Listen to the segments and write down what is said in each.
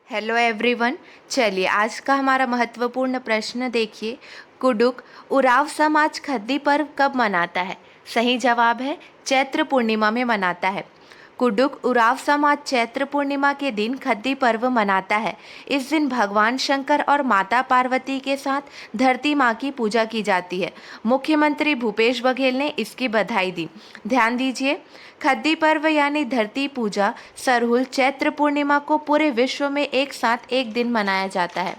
Hello everyone. चलिए आज का हमारा महत्वपूर्ण प्रश्न देखिए। कुडुख उरांव समाज खद्दी पर्व कब मनाता है? सही जवाब है चैत्र पूर्णिमा में मनाता है। कुडुख उरांव समाज चैत्र पूर्णिमा के दिन खद्दी पर्व मनाता है। इस दिन भगवान शंकर और माता पार्वती के साथ धरती माँ की पूजा की जाती है। मुख्यमंत्री भूपेश बघेल ने इसकी बधाई दी। ध्यान दीजिए, खद्दी पर्व यानी धरती पूजा सरहुल चैत्र पूर्णिमा को पूरे विश्व में एक साथ एक दिन मनाया जाता है।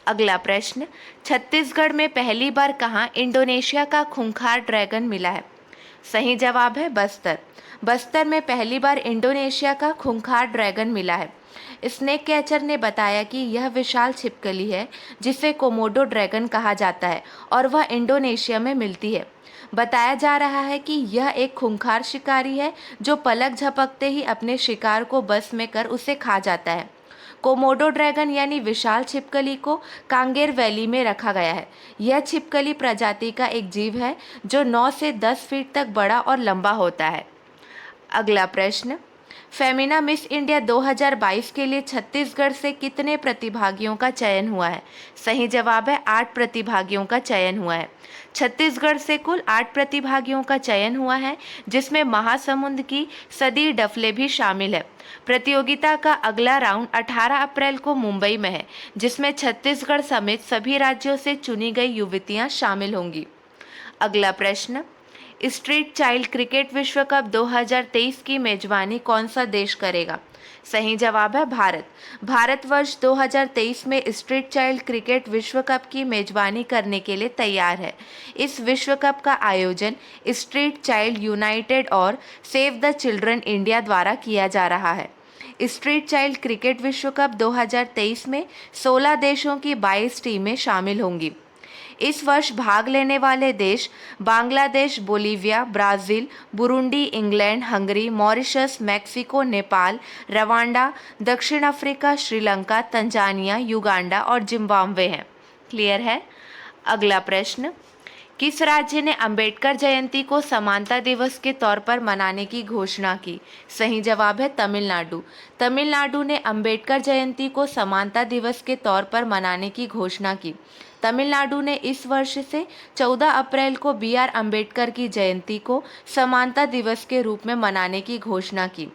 अगला प्रश्न, छत्तीसगढ़ में पहली बार कहाँ इंडोनेशिया का खूंखार ड्रैगन मिला है? सही जवाब है बस्तर। बस्तर में पहली बार इंडोनेशिया का खूंखार ड्रैगन मिला है। स्नेक कैचर ने बताया कि यह विशाल छिपकली है जिसे कोमोडो ड्रैगन कहा जाता है और वह इंडोनेशिया में मिलती है। बताया जा रहा है कि यह एक खूंखार शिकारी है जो पलक झपकते ही अपने शिकार को बस में कर उसे खा जाता है। कोमोडो ड्रैगन यानी विशाल छिपकली को कांगेर वैली में रखा गया है। यह छिपकली प्रजाति का एक जीव है जो 9 से 10 फीट तक बड़ा और लंबा होता है। अगला प्रश्न, फेमिना मिस इंडिया 2022 के लिए छत्तीसगढ़ से कितने प्रतिभागियों का चयन हुआ है? सही जवाब है 8 प्रतिभागियों का चयन हुआ है। छत्तीसगढ़ से कुल 8 प्रतिभागियों का चयन हुआ है, जिसमें महासमुंद की सदी डफले भी शामिल है। प्रतियोगिता का अगला राउंड 18 अप्रैल को मुंबई में है, जिसमें छत्तीसगढ़ समेत सभी राज्यों से चुनी गई युवतियां शामिल होंगी। अगला प्रश्न, स्ट्रीट चाइल्ड क्रिकेट विश्व कप 2023 की मेजबानी कौन सा देश करेगा? सही जवाब है भारत। भारत वर्ष 2023 में स्ट्रीट चाइल्ड क्रिकेट विश्व कप की मेजबानी करने के लिए तैयार है। इस विश्व कप का आयोजन स्ट्रीट चाइल्ड यूनाइटेड और सेव द चिल्ड्रन इंडिया द्वारा किया जा रहा है। स्ट्रीट चाइल्ड क्रिकेट विश्व कप 2023 में 16 देशों की 22 टीमें शामिल होंगी। इस वर्ष भाग लेने वाले देश Bangladesh, Bolivia, Brazil, Burundi, England, Hungary, Mauritius, Mexico, Nepal, Rwanda, दक्षिण अफ्रीका, श्रीलंका, तंजानिया, युगांडा और जिम्बाब्वे हैं। क्लियर है? अगला प्रश्न, किस राज्य ने अंबेडकर जयंती को समानता दिवस के तौर पर मनाने की घोषणा की? सही जवाब है तमिलनाडु। तमिलनाडु ने अंबेडकर जयंती को समानता दिवस के तौर पर मनाने की घोषणा की। तमिलनाडु ने इस वर्ष से 14 अप्रैल को बी.आर. अंबेडकर की जयंती को समानता दिवस के रूप में मनाने की घोषणा की।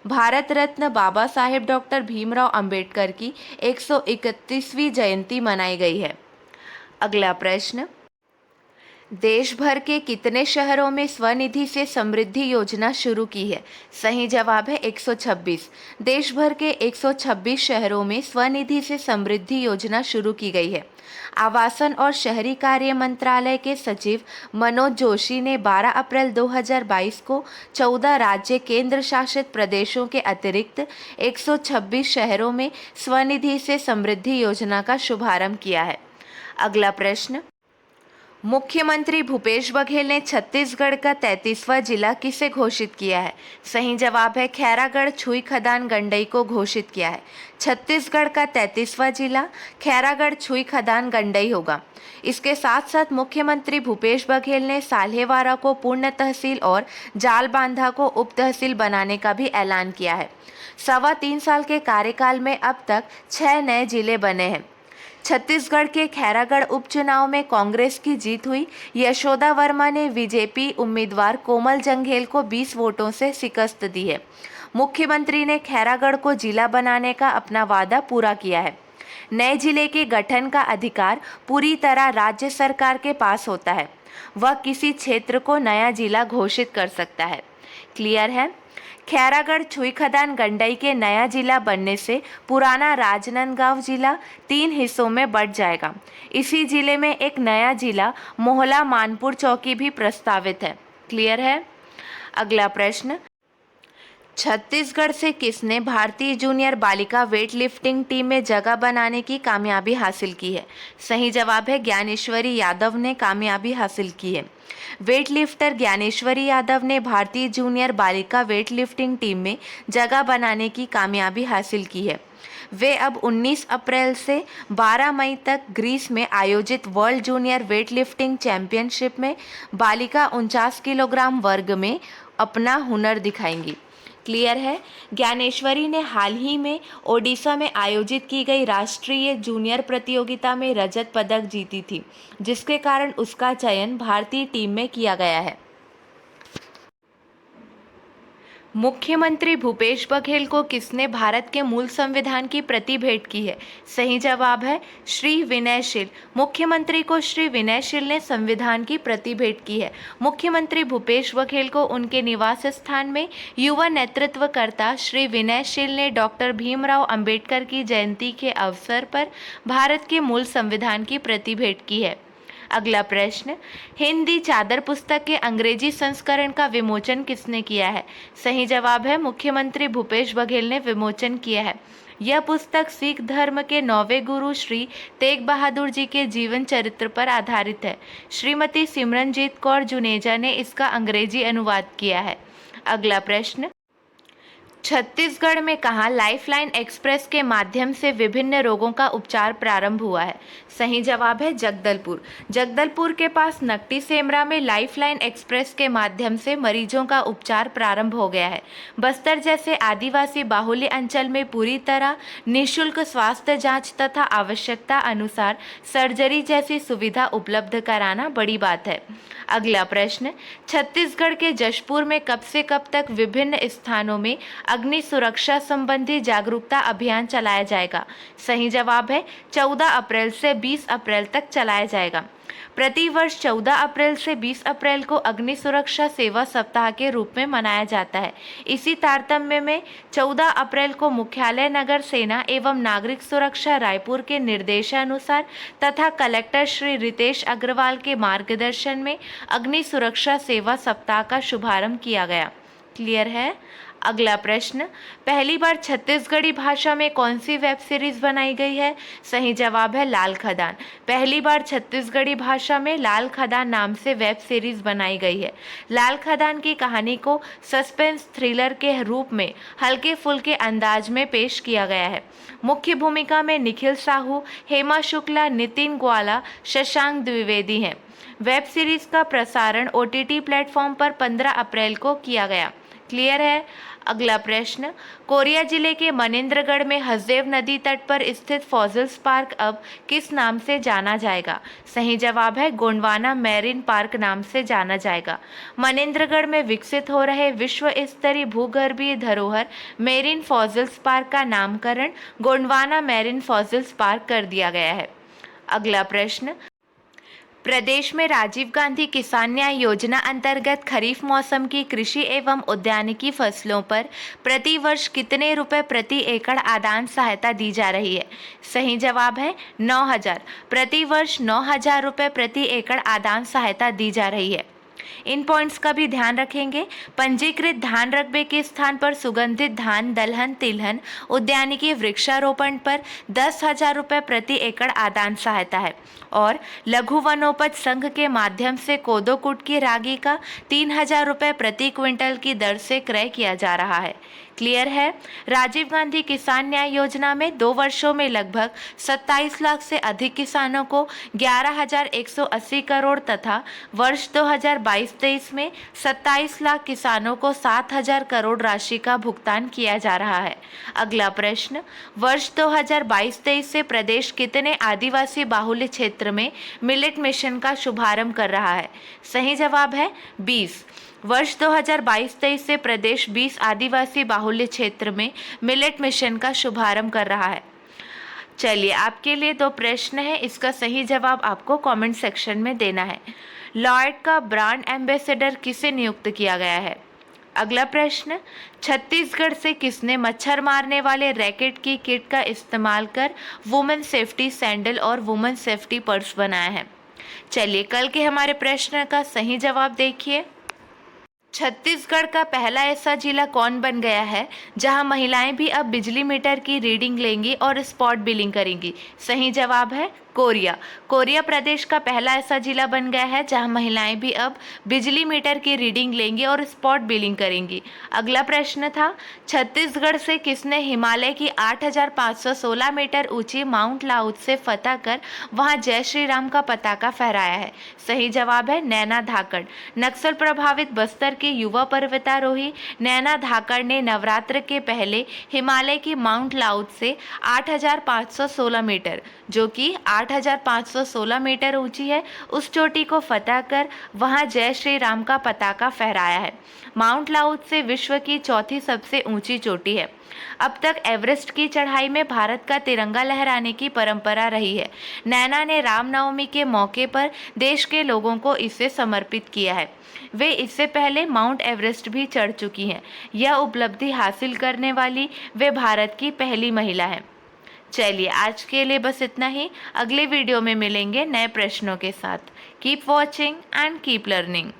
भारत रत्न बाबा साहेब डॉक्टर भीमराव अंबेडकर की 131वीं जयंती मनाई गई है। अगला प्रश्न, देश भर के कितने शहरों में स्वनिधि से समृद्धि योजना शुरू की है? सही जवाब है 126। देश भर के 126 शहरों में स्वनिधि से समृद्धि योजना शुरू की गई है। आवासन और शहरी कार्य मंत्रालय के सचिव मनोज जोशी ने 12 अप्रैल 2022 को 14 राज्य केंद्र शासित प्रदेशों के अतिरिक्त 126 शहरों में स्वनिधि से समृद्धि योजना का शुभारंभ किया है। अगला प्रश्न, मुख्यमंत्री भूपेश बघेल ने छत्तीसगढ़ का 33वां जिला किसे घोषित किया है? सही जवाब है खैरागढ़ छुई खदान गंडई को घोषित किया है। छत्तीसगढ़ का 33वां जिला खैरागढ़ छुई खदान गंडई होगा। इसके साथ साथ मुख्यमंत्री भूपेश बघेल ने साल्हेवारा को पूर्ण तहसील और जालबांधा को उप तहसील बनाने का भी ऐलान किया है। 3.25 साल के कार्यकाल में अब तक 6 नए जिले बने हैं। छत्तीसगढ़ के खैरागढ़ उपचुनाव में कांग्रेस की जीत हुई। यशोदा वर्मा ने बीजेपी उम्मीदवार कोमल जंघेल को 20 वोटों से शिकस्त दी है। मुख्यमंत्री ने खैरागढ़ को जिला बनाने का अपना वादा पूरा किया है। नए जिले के गठन का अधिकार पूरी तरह राज्य सरकार के पास होता है। वह किसी क्षेत्र को नया जिला घोषित कर सकता है। क्लियर है? खैरागढ़ छुई खदान गंडई के नया जिला बनने से पुराना राजनांदगांव जिला 3 हिस्सों में बंट जाएगा। इसी जिले में एक नया जिला मोहला मानपुर चौकी भी प्रस्तावित है। क्लियर है? अगला प्रश्न, छत्तीसगढ़ से किसने भारतीय जूनियर बालिका वेट लिफ्टिंग टीम में जगह बनाने की कामयाबी हासिल की है? सही जवाब है ज्ञानेश्वरी यादव ने कामयाबी हासिल की है। वेट लिफ्टर ज्ञानेश्वरी यादव ने भारतीय जूनियर बालिका वेट लिफ्टिंग टीम में जगह बनाने की कामयाबी हासिल की है। वे अब 19 अप्रैल से 12 मई तक ग्रीस में आयोजित world junior weight lifting championship में बालिका 49 किलोग्राम वर्ग में अपना हुनर दिखाएंगी। क्लियर है। ज्ञानेश्वरी ने हाल ही में ओडिशा में आयोजित की गई राष्ट्रीय जूनियर प्रतियोगिता में रजत पदक जीती थी, जिसके कारण उसका चयन भारतीय टीम में किया गया है। मुख्यमंत्री भूपेश बघेल को किसने भारत के मूल संविधान की प्रति भेंट की है? सही जवाब है श्री विनयशील। मुख्यमंत्री को श्री विनयशील ने संविधान की प्रति भेंट की है। मुख्यमंत्री भूपेश बघेल को उनके निवास स्थान में युवा नेतृत्वकर्ता श्री विनयशील ने डॉक्टर भीमराव अंबेडकर की जयंती के अवसर पर भारत के मूल संविधान की प्रति भेंट की है। अगला प्रश्न, हिंदी चादर पुस्तक के अंग्रेजी संस्करण का विमोचन किसने किया है? सही जवाब है मुख्यमंत्री भूपेश बघेल ने विमोचन किया है। यह पुस्तक सिख धर्म के 9वें गुरु श्री तेग बहादुर जी के जीवन चरित्र पर आधारित है। श्रीमती सिमरनजीत कौर जुनेजा ने इसका अंग्रेजी अनुवाद किया है। अगला प्रश्न, छत्तीसगढ़ में कहाँ लाइफलाइन एक्सप्रेस के माध्यम से विभिन्न रोगों का उपचार प्रारंभ हुआ है? सही जवाब है जगदलपुर। जगदलपुर के पास नकटी सेमरा में लाइफलाइन एक्सप्रेस के माध्यम से मरीजों का उपचार प्रारंभ हो गया है। बस्तर जैसे आदिवासी बाहुल्य अंचल में पूरी तरह निःशुल्क स्वास्थ्य जांच तथा आवश्यकता अनुसार सर्जरी जैसी सुविधा उपलब्ध कराना बड़ी बात है। अगला प्रश्न, छत्तीसगढ़ के जशपुर में कब से कब तक विभिन्न स्थानों में अग्नि सुरक्षा संबंधी जागरूकता अभियान चलाया जाएगा? सही जवाब है 14 अप्रैल से 20 अप्रैल तक चलाया जाएगा। प्रतिवर्ष 14 अप्रैल से 20 अप्रैल को अग्नि सुरक्षा सेवा सप्ताह के रूप में मनाया जाता है। इसी तारतम्य में 14 अप्रैल को मुख्यालय नगर सेना एवं नागरिक सुरक्षा रायपुर के निर्देशानुसार तथा कलेक्टर श्री रितेश अग्रवाल के मार्गदर्शन में अग्नि सुरक्षा सेवा सप्ताह का शुभारंभ किया गया। क्लियर है। अगला प्रश्न, पहली बार छत्तीसगढ़ी भाषा में कौन सी वेब सीरीज बनाई गई है? सही जवाब है लाल खदान। पहली बार छत्तीसगढ़ी भाषा में लाल खदान नाम से वेब सीरीज बनाई गई है। लाल खदान की कहानी को सस्पेंस थ्रिलर के रूप में हल्के फुल्के अंदाज में पेश किया गया है। मुख्य भूमिका में निखिल साहू, हेमा शुक्ला, नितिन ग्वाला, शशांक द्विवेदी हैं। वेब सीरीज का प्रसारण OTT प्लेटफॉर्म पर 15 अप्रैल को किया गया। क्लियर है। अगला प्रश्न, कोरिया जिले के मनेन्द्रगढ़ में हसदेव नदी तट पर स्थित फॉसिल्स पार्क अब किस नाम से जाना जाएगा? सही जवाब है गोंडवाना मैरीन पार्क नाम से जाना जाएगा। मनेन्द्रगढ़ में विकसित हो रहे विश्व स्तरीय भूगर्भीय धरोहर मेरीन फॉसिल्स पार्क का नामकरण गोंडवाना मैरीन फॉसिल्स पार्क कर दिया गया है। अगला प्रश्न, प्रदेश में राजीव गांधी किसान न्याय योजना अंतर्गत खरीफ मौसम की कृषि एवं उद्यानिकी फसलों पर प्रति वर्ष कितने रुपए प्रति एकड़ आदान सहायता दी जा रही है? सही जवाब है 9,000। प्रति वर्ष 9,000 रुपये प्रति एकड़ आदान सहायता दी जा रही है। इन पॉइंट्स का भी ध्यान रखेंगे। पंजीकृत धान रकबे के स्थान पर सुगंधित धान, दलहन, तिलहन, उद्यानिकी वृक्षारोपण पर 10,000 रुपये प्रति एकड़ आदान सहायता है और लघु वनोपज संघ के माध्यम से कोदो कुट की रागी का 3,000 रुपये प्रति क्विंटल की दर से क्रय किया जा रहा है। क्लियर है। राजीव गांधी किसान न्याय योजना में 2 वर्षों में लगभग 27 लाख से अधिक किसानों को 11,180 करोड़ तथा वर्ष 2022-23 में 27 लाख किसानों को 7,000 करोड़ राशि का भुगतान किया जा रहा है। अगला प्रश्न, वर्ष 2022-23 से प्रदेश कितने आदिवासी बाहुल्य क्षेत्र में मिलेट मिशन का शुभारंभ कर रहा है? सही जवाब है 20। वर्ष 2022-23 से प्रदेश 20 आदिवासी बाहुल्य क्षेत्र में मिलेट मिशन का शुभारंभ कर रहा है। चलिए, आपके लिए 2 प्रश्न है, इसका सही जवाब आपको कमेंट सेक्शन में देना है। लॉयड का ब्रांड एम्बेसडर किसे नियुक्त किया गया है? अगला प्रश्न, छत्तीसगढ़ से किसने मच्छर मारने वाले रैकेट की किट का इस्तेमाल कर वुमेन सेफ्टी सैंडल और वुमेन सेफ्टी पर्स बनाया है? चलिए, कल के हमारे प्रश्न का सही जवाब देखिए। छत्तीसगढ़ का पहला ऐसा जिला कौन बन गया है जहां महिलाएं भी अब बिजली मीटर की रीडिंग लेंगी और स्पॉट बिलिंग करेंगी? सही जवाब है कोरिया। कोरिया प्रदेश का पहला ऐसा जिला बन गया है जहां महिलाएं भी अब बिजली मीटर की रीडिंग लेंगी और स्पॉट बिलिंग करेंगी। अगला प्रश्न था, छत्तीसगढ़ से किसने हिमालय की 8,516 मीटर ऊंची माउंट लाउथ से फतह कर वहां जय श्री राम का पताका फहराया है? सही जवाब है नैना धाकड़। नक्सल प्रभावित बस्तर की युवा पर्वतारोही नैना धाकड़ ने नवरात्र के पहले हिमालय की माउंट लाउत से 8,516 मीटर, जो कि 8,516 मीटर ऊंची है, उस चोटी को फतह कर वहां जय श्री राम का पताका फहराया है। माउंट लाउत से विश्व की चौथी सबसे ऊंची चोटी है। अब तक एवरेस्ट की चढ़ाई में भारत का तिरंगा लहराने की परंपरा रही है। नैना ने रामनवमी के मौके पर देश के लोगों को इसे समर्पित किया है। वे इससे पहले माउंट एवरेस्ट भी चढ़ चुकी हैं। यह उपलब्धि हासिल करने वाली वे भारत की पहली महिला हैं। चलिए आज के लिए बस इतना ही। अगले वीडियो में मिलेंगे नए प्रश्नों के साथ। Keep watching and keep learning.